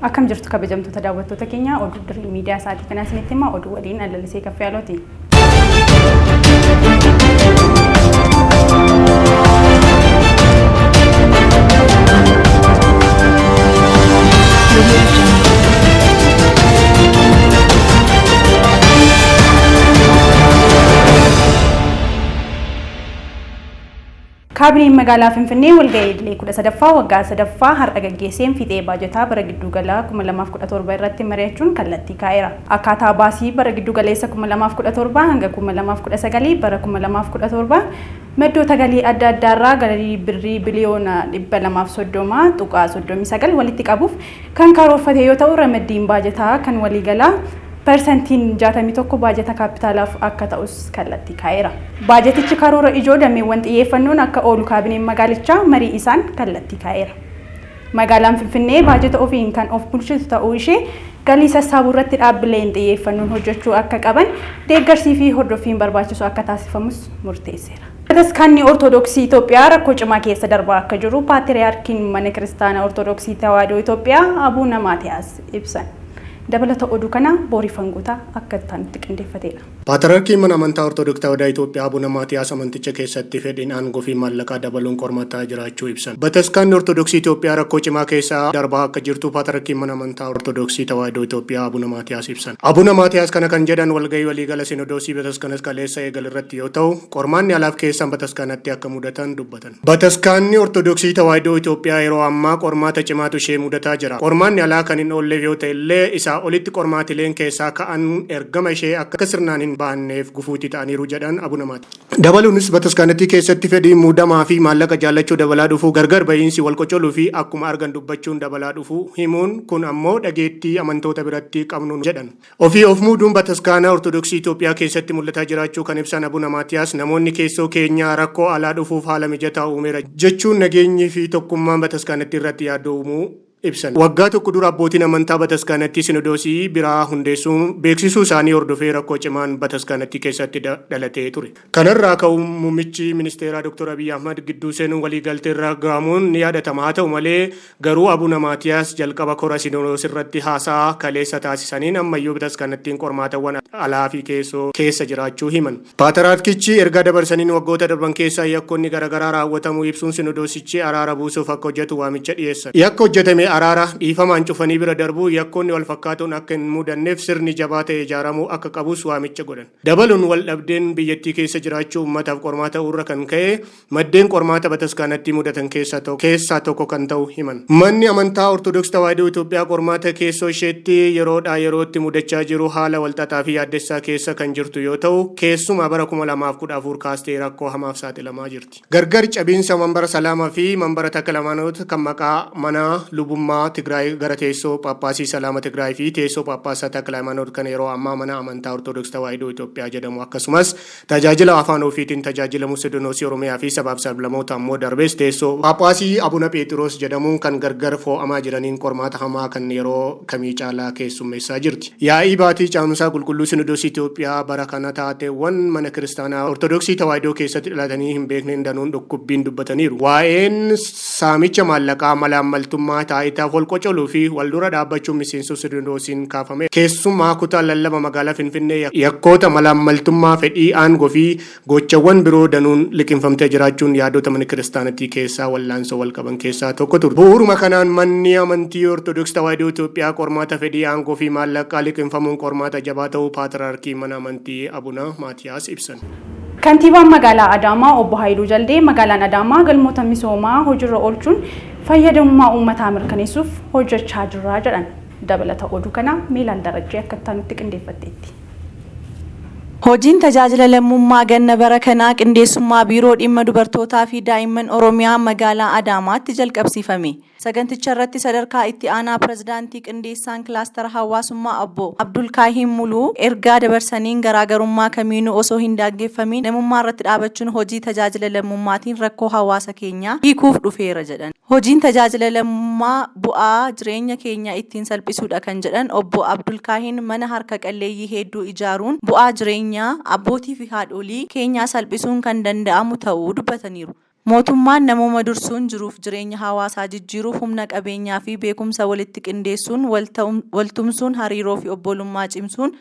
Akkam jirtu kabajamtoota daawwattoota keenya oduu dirree miidiyaa isaatii kana isinitti himaa oduu waliin Alalisee Kaffiyaaloti. Kaabineen magaalaa Finfinnee walga'ii 13ffaa waggaa 3ffaa har'a gaggeesseen fixee baajataa bara giddu galaa 2017 irratti mari'achuun kallattii kaa'eera. Akkaataa baasii bara giddu galeessa 2017 hanga 2019 bara 2017 maddoota galii adda addaarraa galii birrii biliyoona 230.39 walitti qabuuf kan karoorfate yoo ta'u ramaddiin baajataa kan waliigalaa persentiin 61 baajata kaapitaalaaf akka ta'us kallattii kaa'eera. Baajatichi karoora ijoo dameewwan xiyyeeffannoon akka oolu kaabineen magaalichaa marii isaan kallattii kaa'eera. Magaalaan Finfinnee baajata ofiin kan of bulchitu ta'uu ishee galii sassaabuu irratti dhaabbileen xiyyeeffannoon hojjechuu akka qaban deeggarsii fi hordoffiin barbaachisu akka taasifamus murteesseera. Bataskaanni Ortodoksii Itoophiyaa rakkoo cimaa keessa darbaa akka jiru Paatriyaarkiin mana Kiristaanaa Ortodoksii Tawaahidoo Itoophiyaa Abuuna Maatiyaas ibsan. Dabalata oduu kana Boorii Fanguutaa akka ta'anitti qindeeffateera. Paatriyaarkiin mana amantaa Ortodoksii Tawaahidoo Itoophiyaa Abuuna Maatiyaas amanticha keessatti fedhiin aangoo fi maallaqaa dabaluun qormataa jiraachuu ibsan. Bataskaanni Ortodoksii Itoophiyaa rakkoo cimaa keessa darbaa akka jirtu Paatriyaarkiin mana amantaa Ortodoksii Tawaahidoo Itoophiyaa Abuuna Maatiyaas ibsan. Abuuna Maatiyaas kana kan jedhan walgahii waliigala Sinodoosii Bataskaanas kaleessa eegal irratti yoo ta'u, qormaanni alaaf keessan Bataskaanatti akka mudatan dubbatan. Bataskaanni Ortodoksii Tawaahidoo Itoophiyaa yeroo ammaa qormaata cimaatu ishee mudataa jira. Qormaanni alaa kan hin oolleef yoo ta'e illee isaa olitti qormaatileen keessaa ka'an ergama ishee akka sirnaan hin baanneef gufuutti ta'aniiru jedhan Abuuna Maatiyaas. Dabaluunis Bataskaanatti keessatti fedhii muudamaa fi maallaqa jaallachuu dabalaa dhufuu gargar bahiinsi wal qocoluu fi akkuma argan dubbachuun dabalaa dhufuu himuun kun ammoo dhageettii amantoota biratti qabnuun jedhan. Ofii of muuduun Bataskaana Ortodoksii Itoophiyaa keessatti mul'ataa jiraachuu kan ibsan Abuuna Maatiyaas namoonni keessoo keenya rakkoo alaa dhufuuf haala mijataa uumeera jechuun nageenyi fi tokkummaan Bataskaanatti irratti yaaddoo uumuu ibsan. Waggaa tokko dura abbootiin amantaa Bataskaanatti Sinodoosii biraa hundeessuun beeksisuu isaanii hordofee rakkoo cimaan Bataskaanatti keessatti dhalatee ture. Kanarraa ka'uun muummichi ministeeraa Dr. Abiy Ahmad gidduu seenuun waliigaltee irra ga'amuun ni yaadatama. Haa ta'u malee garuu Abuuna Maatiyaas jalqaba kora Sinodoosii irratti haasaa kaleessa taasisaniin ammayyuu Bataskaanattiin qormaatawwan alaa fi keessoo keessa jiraachuu himan. Paatriyaarkichi erga dabarsaniin waggoota darban keessaa yakkoonni garaagaraa raawwatamuu ibsuun Sinodoosichi araara buusuuf akka hojjetu waamicha dhiyeessan. Yakka hojjetame araara dhiifamaan cufanii bira darbuu yakkoonni wal fakkaatuun akka hin mudanneef sirni jabaa ta'e ijaaramuu akka qabus waamicha godhan. Dabaluun wal dhabdeen biyyattii keessa jiraachuu uummataaf qormaata irra kan ka'e maddeen qormaata Bataskaanatti mudatan keessaa tokko kan ta'u himan. Manni amantaa Ortodoksii Tawaahidoo Itoophiyaa qormaata keessoo isheetti yeroodhaa yerootti mudachaa jiru haala walxaxaa fi yaaddessaa keessa kan jirtu yoo ta'u keessumaa bara 2014 kaastee rakkoo hamaaf saaxilamaa jirti. Gargar cabiinsa manbara Salaamaa fi manbara Takla Hayimaanoot kan maqaa mana lubummaa Tigraay gara teessoo Paappaasii Salaama Tigraay fi teessoo Paappaasaa Takla Hayimaanoot kan yeroo ammaa mana amantaa Ortodoksii Tawaahidoo Itoophiyaa jedhamu akkasumas tajaajila afaan ofiitiin tajaajilamu Sinodoosii Oromiyaa fi sabaaf sablammoota ammoo darbees teessoo Paappaasii Abuuna Phexros jedhamuun kan gargar fo'amaa jiraniin qormaata hamaa kan yeroo kamii caalaa keessummeessaa jirti. Yaa'ii baatii caamsaa qulqulluu Sinodoosii Itoophiyaa bara kana taateewwan mana kiristaanaa Ortodoksii Tawaahidoo keessatti dhalatanii hin beekneen danuun dhukkubbiin dubbataniiru. Waa'een saamicha maallaqaa malaammaltummaa taa'itaaf wal qocoluu fi wal dura dhaabbachuun miseensota Sinodoosiin kaafame. Keessumaa kutaa lallaba magaalaa Finfinnee yakkoota malaammaltummaa fedhii aangoo fi gochawwan biroo danuun liqinfamtee jiraachuun yaadota mana kiristaanatti keessaa wallaansoo wal qaban keessaa tokko ture. Bu'uuruma kanaan manni amantii Ortodoksii Tawaahidoo Itoophiyaa qormaata fedhii aangoo fi maallaqaa liqinfamuun qormaata jabaa ta'uu Paatriyaarkii mana amantii Abuuna Maatiyaas ibsan. Kantiibaan magaalaa Adaamaa Obbo Haayiluu Jaldee magaalaan Adaamaa galmoota misoomaa hojiirra oolchuun fayyadamummaa uummataa mirkaneessuuf hojjechaa jirra jedhan. Dabalata oduu kana Miilaan Darajjee akka ta'anitti qindeeffatteetti. Hojiin tajaajila lammummaa ganna bara kanaa qindeessummaa biiroo dhimma dubartootaa fi daa'imman Oromiyaa magaalaa Adaamaatti jalqabsiifame. Saganticha irratti sadarkaa itti aanaa pirezidaantii qindeessaan kilaastara hawaasummaa obbo Abdul Kaahim Muluu ergaa dabarsaniin garaagarummaa kamiinuu osoo hin daangeffamin namummaa irratti dhaabachuun hojii tajaajila lammummaatiin rakkoo hawaasa keenyaa hiikuuf dhufeera jedhan. Hojiin tajaajila lammummaa bu'aa jireenya keenya ittiin salphisuudha kan jedhan obbo Abdul Kaahim mana harka qalleeyyii hedduu ijaaruun bu'aa jireenya abbootii fi haadholii keenyaa salphisuun kan danda'amu ta'uu dubbataniiru. Mootummaan namooma dursuun jiruuf jireenya hawaasaa jijjiiruuf humna qabeenyaa fi beekumsa walitti qindeessuun waltumsuun hariiroo fi obbolummaa cimsuun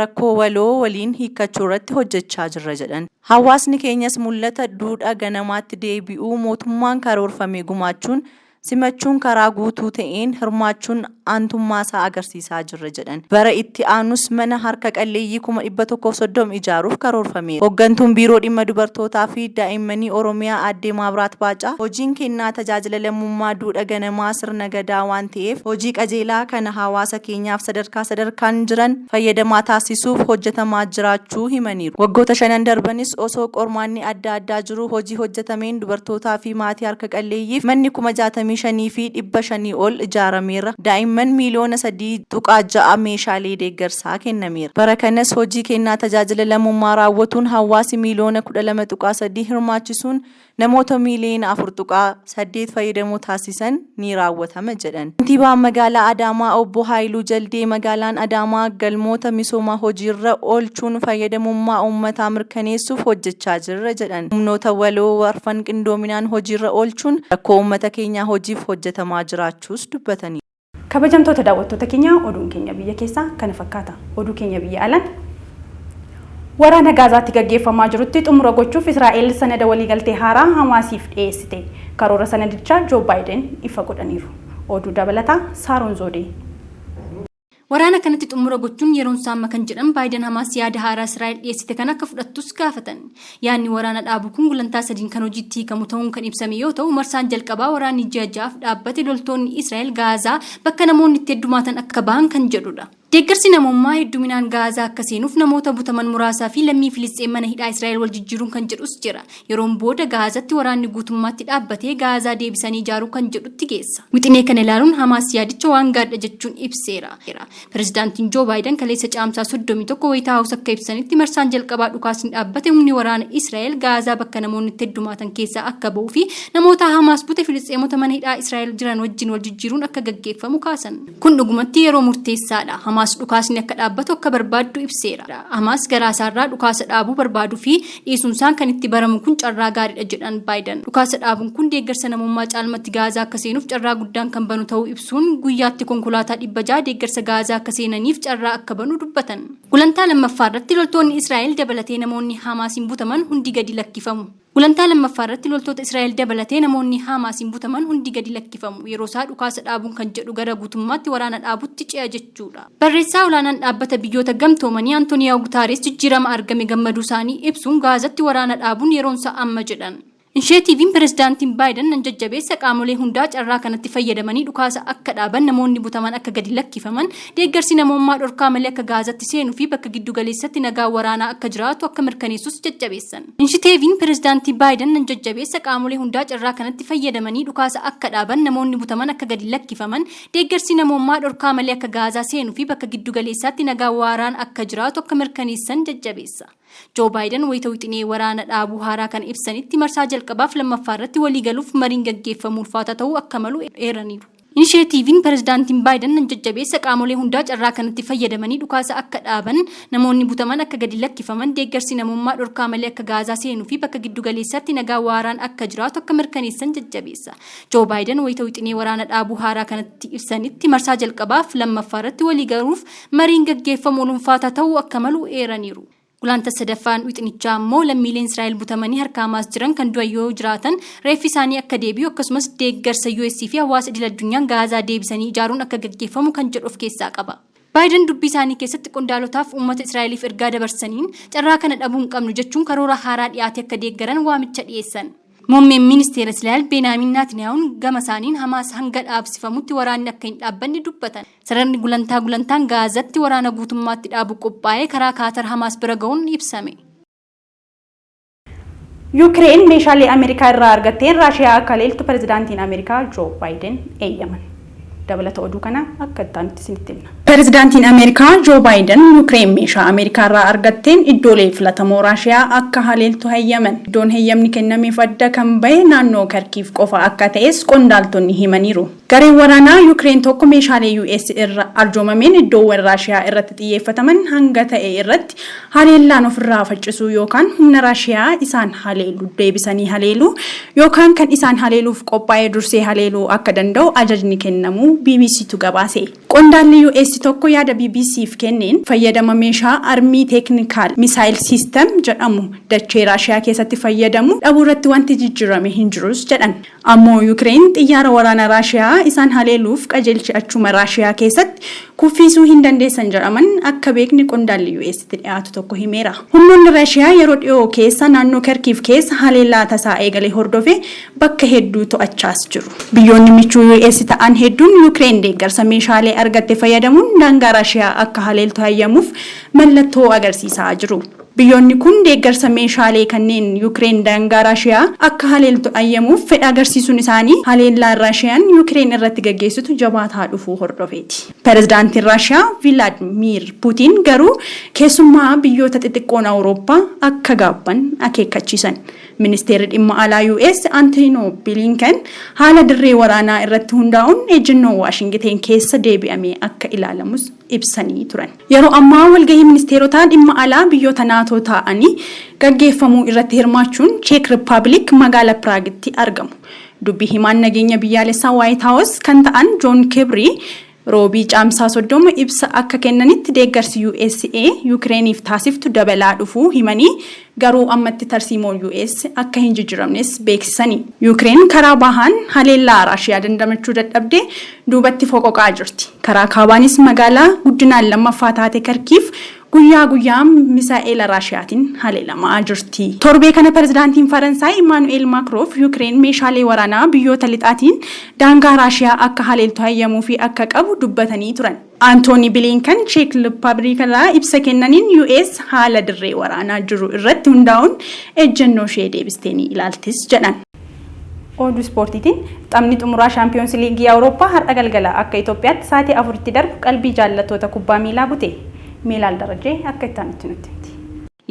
rakkoo waloo waliin hiikkachuu irratti hojjechaa jirra jedhan. Hawaasni keenyas mul'ata duudhaa ganamaatti deebi'uu mootummaan karoorfame gumaachuun simachuun karaa guutuu ta'een hirmaachuun aantummaa isaa agarsiisaa jirra jedhan. Bara itti aanus mana harka qalleeyyii 130 ijaaruuf karoorfame. Hooggantuun biiroo dhimma dubartootaa fi daa'immanii Oromiyaa aadde Maabiraat Baacaa hojiin kennaa tajaajila lammummaa duudhaa ganamaa sirna gadaa waan ta'eef hojii qajeelaa kana hawaasa keenyaaf sadarkaan jiran fayyadamaa taasisuuf hojjetamaa jiraachuu himaniiru. Waggoota 5 darbanis osoo qormaanni adda addaa jiru hojii hojjetameen dubartootaa fi maatii harka qalleeyyiif manni 65 fi 500 ol ijaarameera. Daa'imman miliyoona 3.6 meeshaalee deeggarsaa kennameera. Bara kanas hojii kennaa tajaajila lammummaa raawwatuun hawaasi miliyoona 12.3 hirmaachisuun namoota miliyoona 4.8 fayyadamoo taasisan ni raawwatama jedhan. Kantiibaan magaalaa Adaamaa obbo Haayiluu Jaldee magaalaan Adaamaa galmoota misoomaa hojiirra oolchuun fayyadamummaa uummataa mirkaneessuuf hojjechaa jirra jedhan. Humnoota waloo warfan qindoominaan hojiirra oolchuun rakkoo uummata keenyaa hojiif hojjetamaa jiraachuus dubbatanii. Kabajamtoota daawwattoota keenya oduun keenya biyya keessaa kana fakkaata. Oduu keenya biyya alaan waraana Gaazaatti gaggeeffamaa jirutti xumura gochuuf Israa'el sanada waliigaltee haaraa Hamaasiif dhiyeessite. Karoora sanadichaa Joo Baayiden ifa godhaniiru. Oduu dabalataa Saaroon Zoodee. Waraana kanatti xumura gochuun yeroon saamma kan jedhan Baayiden Hamaas yaada haaraa Israa'el dhiyeessite kan akka fudhattus gaafatan. Yaadni waraana dhaabuu kun gulantaa sadiin kan hojiitti hiikamu ta'uun kan ibsame yoo ta'u marsaan jalqabaa waraanni ji'a ja'aaf dhaabbate loltoonni Israa'el Gaazaa bakka namoonni itti heddumaatan akka bahan kan jedhudha. Deeggarsi namummaa hedduminaan Gaazaa akka seenuuf namoota butaman muraasaa fi lammii Filisxeen mana hidhaa Israa'el wal jijjiiruun kan jedhus jira. Yeroon booda Gaazaatti waraanni guutummaatti dhaabbatee Gaazaa deebisanii ijaaruu kan jedhutti geessa. Wixinee kana ilaaluun Hamaas yaadicha waan gaadha jechuun ibseera. Pirezidaantiin Joo Baayiden kaleessa caamsaa 31 Wayitaa Haawus akka ibsanitti marsaan jalqabaa dhukaasni dhaabbate humni waraana Israa'el Gaazaa bakka namoonni itti heddumaatan keessaa akka ba'uu fi namoota Hamaas bute Filisxeemota mana hidhaa Israa'el jiran wajjin wal jijjiiruun akka gaggeeffamu kaasan. Kun dhugumatti yeroo murteessaadha. Hamaas dhukaasni akka dhaabbatu akka barbaaddu ibseera. Hamaas garaasaarraa dhukaasa dhaabuu barbaaduu fi dhiisuunsaan kan itti baramu kun carraa gaariidha jedhan Baayiden. Dhukaasa dhaabuun kun deeggarsa namummaa caalmatti Gaazaa akka seenuuf carraa guddaan kan banu ta'uu ibsuun guyyaatti konkolaataa 600 deeggarsa Gaazaa akka seenaniif carraa akka banu dubbatan. Gulantaa lammaffaa irratti loltoonni Israa'el dabalatee namoonni Hamaasiin butaman hundi gadi lakkifamu. Gulantaa lammaffaa irratti loltoota Israa'el dabalatee namoonni Hamaasiin butaman hundi gadi lakkifamu. Yeroo isaa dhukaasa dhaabuun kan jedhu gara guutummaatti waraana dhaabutti ce'a jechuudha. Barreessaa olaanaan dhaabbata biyyoota gamtoomanii Antooniyaa Gutaares jijjiirama argame gammaduu isaanii ibsuun Gaazaatti waraana dhaabuun yeroonsa amma jedhan. Inshetiiviin pirezidaantiin Baayiden nan jajjabeessa qaamolee hundaa carraa kanatti fayyadamanii dhukaasa akka dhaaban namoonni butaman akka gadi lakkifaman deeggarsi namummaa dhorkaa malee akka Gaazaatti seenuu fi bakka giddu galeessatti nagaa waraanaa akka jiraatu akka mirkaneessus jajjabeessan. Inshetiiviin pirezidaantii Baayiden nan jajjabeessa qaamolee hundaa carraa kanatti fayyadamanii dhukaasa akka dhaaban namoonni butaman akka gadi lakkifaman deeggarsi namummaa dhorkaa malee akka Gaazaa seenuu fi bakka giddu galeessaatti nagaa waraanaa akka jiraatu akka mirkaneessan jajjabeessa. Joo Baayiden wayita wixinee waraana dhaabuu haaraa kan ibsanitti marsaa jalqabaaf lammaffaa irratti walii galuuf mariin gaggeeffamuu ulfaata ta'uu akka malu eeraniiru. Inshetiiviin pirezidaantiin Baayiden nan jajjabeessa qaamolee hundaa carraa kanatti fayyadamanii dhukaasa akka dhaaban namoonni butaman akka gadi lakkifaman deeggarsi namummaa dhorkaa malee akka Gaazaa seenuu fi bakka giddu galeessaatti nagaa waaraan akka jiraatu akka mirkaneessan jajjabeessa. Joo Baayiden wayita wixinee waraana dhaabuu haaraa kanatti ibsanitti marsaa jalqabaaf lammaffaa irratti walii galuuf mariin gaggeeffamuu ulfaata ta'uu akka malu eeraniiru. Gulaanta sadaffaan wixinichaa ammoo lammiileen Israa'el butamanii harka Hamaas jiran kan du'an yoo jiraatan reeffi isaanii akka deebi'u akkasumas deeggarsa US fi hawaasa idil addunyaan Gaazaa deebisanii ijaaruun akka gaggeeffamu kan jedhu of keessaa qaba. Baayiden dubbii isaanii keessatti qondaalotaaf uummata Israa'eliif ergaa dabarsaniin carraa kana dhabuu hin qabnu jechuun karoora haaraa dhiyaate akka deeggaran waamicha dhiyeessan. Muummeen ministeera Israa'el Benaamin Naataniyahuun gama isaaniin Hamaas hanga dhaabsifamutti waraanni akka hin dhaabbanne dubbatan. Sararni gulantaan Gaazaatti waraana guutummaatti dhaabu qophaa'ee karaa Kaatar Hamaas bira ga'uun ibsame. Yuukireen meeshaalee Ameerikaa irraa argatteen Raashiyaa akka leeltu pirezidaantiin Ameerikaa Joo Baayiden eeyyaman. Dabalata oduu kana akka itti aanutti isinitti himna. Pirezidaantiin Ameerikaa Joo Baayiden Yuukireen meeshaa Ameerikaa irraa argatteen iddoolee filatamoo Raashiyaa akka haleeltu hayyaman. Iddoon hayyamni kennameef adda kan bahe naannoo Karkiif qofa akka ta'es qondaaltonni himaniiru. Gareen waraanaa Yuukireen tokko meeshaalee US irra arjoomameen iddoowwan Raashiyaa irratti xiyyeeffataman hanga ta'e irratti haleellaan ofirraa faccisuu yookaan humna Raashiyaa isaan haleelu deebisanii haleelu yookaan kan isaan haleeluuf qophaa'ee dursee haleeluu akka danda'u ajajni kennamu BBCtu gabaase. Qondaalli US tokko yaada BBCf kenneen fayyadama meeshaa armii teeknikaal misaayil siistem jedhamu dachee Raashiyaa keessatti fayyadamu dhabuu irratti wanti jijjiirame hin jirus jedhan. Ammoo Yuukireen xiyyaara waraana Raashiyaa isaan haleeluuf qajeelchi achuma Raashiyaa keessatti kuffisuu hin dandeessan jedhaman akka beekni qondaalli US'tti dhiyaatu tokko himeera. Humnoonni Raashiyaa yeroo dhiyoo keessa naannoo Karkiif keessa haleellaa tasaa eegalee hordofee bakka hedduu to'achaas jiru. Biyyoonni michuu US ta'an hedduun Yuukireen deeggarsa meeshaalee argatte fayyadamuun daangaa Raashiyaa akka haleeltu hayyamuuf mallattoo agarsiisaa jiru. Biyyoonni kun deeggarsa meeshaalee kanneen Yuukireen daangaa Raashiyaa akka haleeltu hayyamuuf fedha agarsiisuun isaanii haleellaan Raashiyaan Yuukireen irratti gaggeessitu jabaataa dhufuu hordofeeti. Pirezidaantiin Raashiyaa Vilaadimiir Puutiin garuu keessumaa biyyoota xixiqqoon Awurooppaa akka gaabban akeekkachiisan. Ministeerri dhimma alaa US Antony Blinken haala dirree waraanaa irratti hundaa'uun ejjennoo Waashingiteen keessa deebi'amee akka ilaalamus ibsanii turan. Yeroo ammaa walgahii ministeerotaa dhimma alaa biyyoota naatoo ta'anii gaggeeffamuu irratti hirmaachuun Czech Republic magaalaa Praagatti argamu. Dubbii himaan nageenya biyyaalessaa White House kan ta'an John Kirby roobii caamsaa 30 ibsa akka kennanitti deeggarsi USA Yuukireeniif taasiftu dabalaa dhufuu himanii garuu ammatti tarsiimoo US akka hin jijjiiramnes beeksisanii. Yuukireen karaa bahaan haleellaa Raashiyaa dandamachuu dadhabdee duubatti foqoqaa jirti. Karaa kaabaanis magaalaa guddinaan lammaffaa taate Karkiif guyyaa guyyaan misaa'eela Raashiyaatiin haleelamaa jirti. Torbee kana pirezidaantiin Faransaay Emmanuel Macron Yuukireen meeshaalee waraanaa biyyoota lixaatiin daangaa Raashiyaa akka haleeltu hayyamuu fi akka qabu dubbatanii turan. Antony Blinken Czech Republic irraa ibsa kennaniin US haala dirree waraanaa jiru irratti hundaa'uun ejjennoo ishee deebistee ni ilaaltis jedhan. Oduu ispoortiitiin taphni xumuraa Shaampiyoons Liigii Awurooppaa har'a galgala akka Itoophiyaatti sa'aatii 4tti darbu qalbii jaallattoota kubbaa miilaa bute. Milaal Darajee akka itti aanutti nutti himti.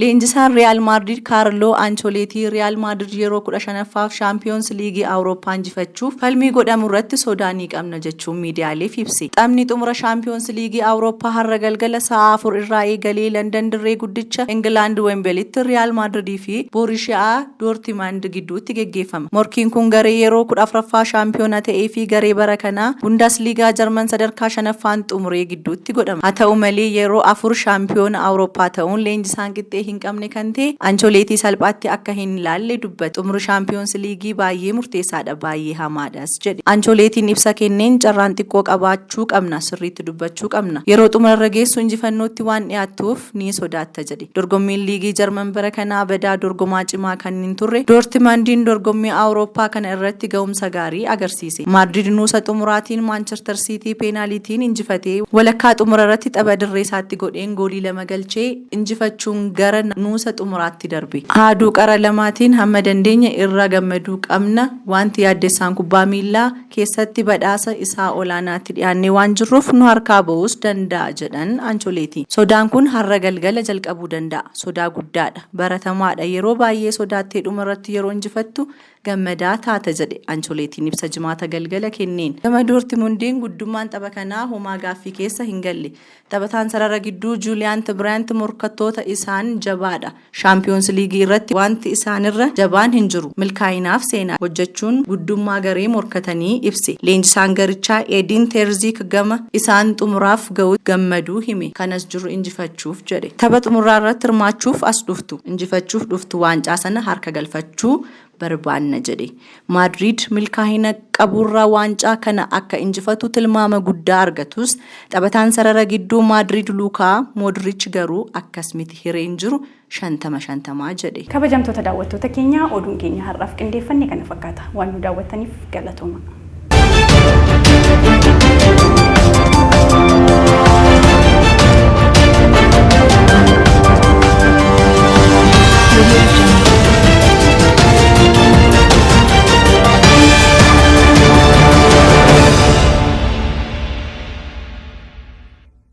Leenjisaan Real Madrid Carlo Ancelotti Real Madrid yeroo 15ffaaf Champions League Awurooppaa injifachuuf falmii godhamu irratti sodaa ni qabna jechuun miidiyaaleef ibse. Taphni xumura Champions League Awurooppaa har'a galgala sa'a 4 irraa eegalee London dirree guddicha England Wembleytti Real Madrid fi Borussia Dortmund gidduutti geggeeffama. Morkiin kun garee yeroo 14ffaa shaampiyoona ta'ee fi garee bara kanaa Bundesliga Jarman sadarkaa 5ffaan xumuree gidduutti godhama. Haa ta'u malee yeroo 4 shaampiyoona Awurooppaa ta'uun leenjisaan qixxee hin qabne kan ta'e Ancelotti salphaatti akka hin ilaalle dubbate. Xumura Champions League baay'ee murteessaadha, baay'ee hamaadhas jedhe. Ancelottiin ibsa kenneen carraan xiqqoo qabaachuu qabna, sirriitti dubbachuu qabna. Yeroo xumura irra geessu injifannootti waan dhiyaatuuf ni sodaatta jedhe. Dorgommiin liigii Jarman bara kanaa badaa dorgomaa cimaa kan hin turre Dortmundiin dorgommii Awurooppaa kana irratti ga'umsa gaarii agarsiise. Madrid nuusa xumuraatiin Manchester City peenaalitiin injifatee walakkaa xumura irratti tapha dirree isaatti godheen goolii 2 galchee injifachuun gara nuusa xumuraatti darbe. Haaduu qara lamaatiin hamma dandeenya irra gammaduu qabna. Wanti yaaddessaan kubbaa miilaa keessatti badhaasa isaa olaanaatti dhiyaannee waan jirruuf nu harkaa ba'uus danda'a jedhan Ancelotti. Sodaan kun har'a galgala jalqabuu danda'a. Sodaa guddaadha. Baratamaadha. Yeroo baay'ee sodaattee dhuma irratti yeroo injifattu gammadaa taata jedhe Ancelottiin ibsa jimaata galgala kenneen. Gama Dortmundiin guddummaan tapha kanaa homaa gaaffii keessa hin galle. Taphataan sarara gidduu Julian Brandt morkattoota isaan jabaadha. Champions League irratti wanti isaanirra jabaan hin jiru. Milkaa'inaaf seenaa hojjechuun guddummaa garee morkatanii ibse. Leenjisaan garichaa Edin Terzic gama isaan xumuraaf ga'u gammaduu hime. Kanas jiru injifachuuf jedhe. Tapha xumuraa irratti hirmaachuuf as dhuftu. Injifachuuf dhuftu waancaa sana harka galfachuu barbaanna jedhe. Madrid milkaa'ina qaburraa waancaa kana akka injifatu tilmaama guddaa argatus taphataan sarara gidduu Madrid Luka Modric garuu akkas miti hireen jiru 50-50 jedhe. Kabajamtoota daawwattoota keenya oduun keenya har'aaf qindeeffanne kana fakkaata. Waan nu daawwattaniif galatooma.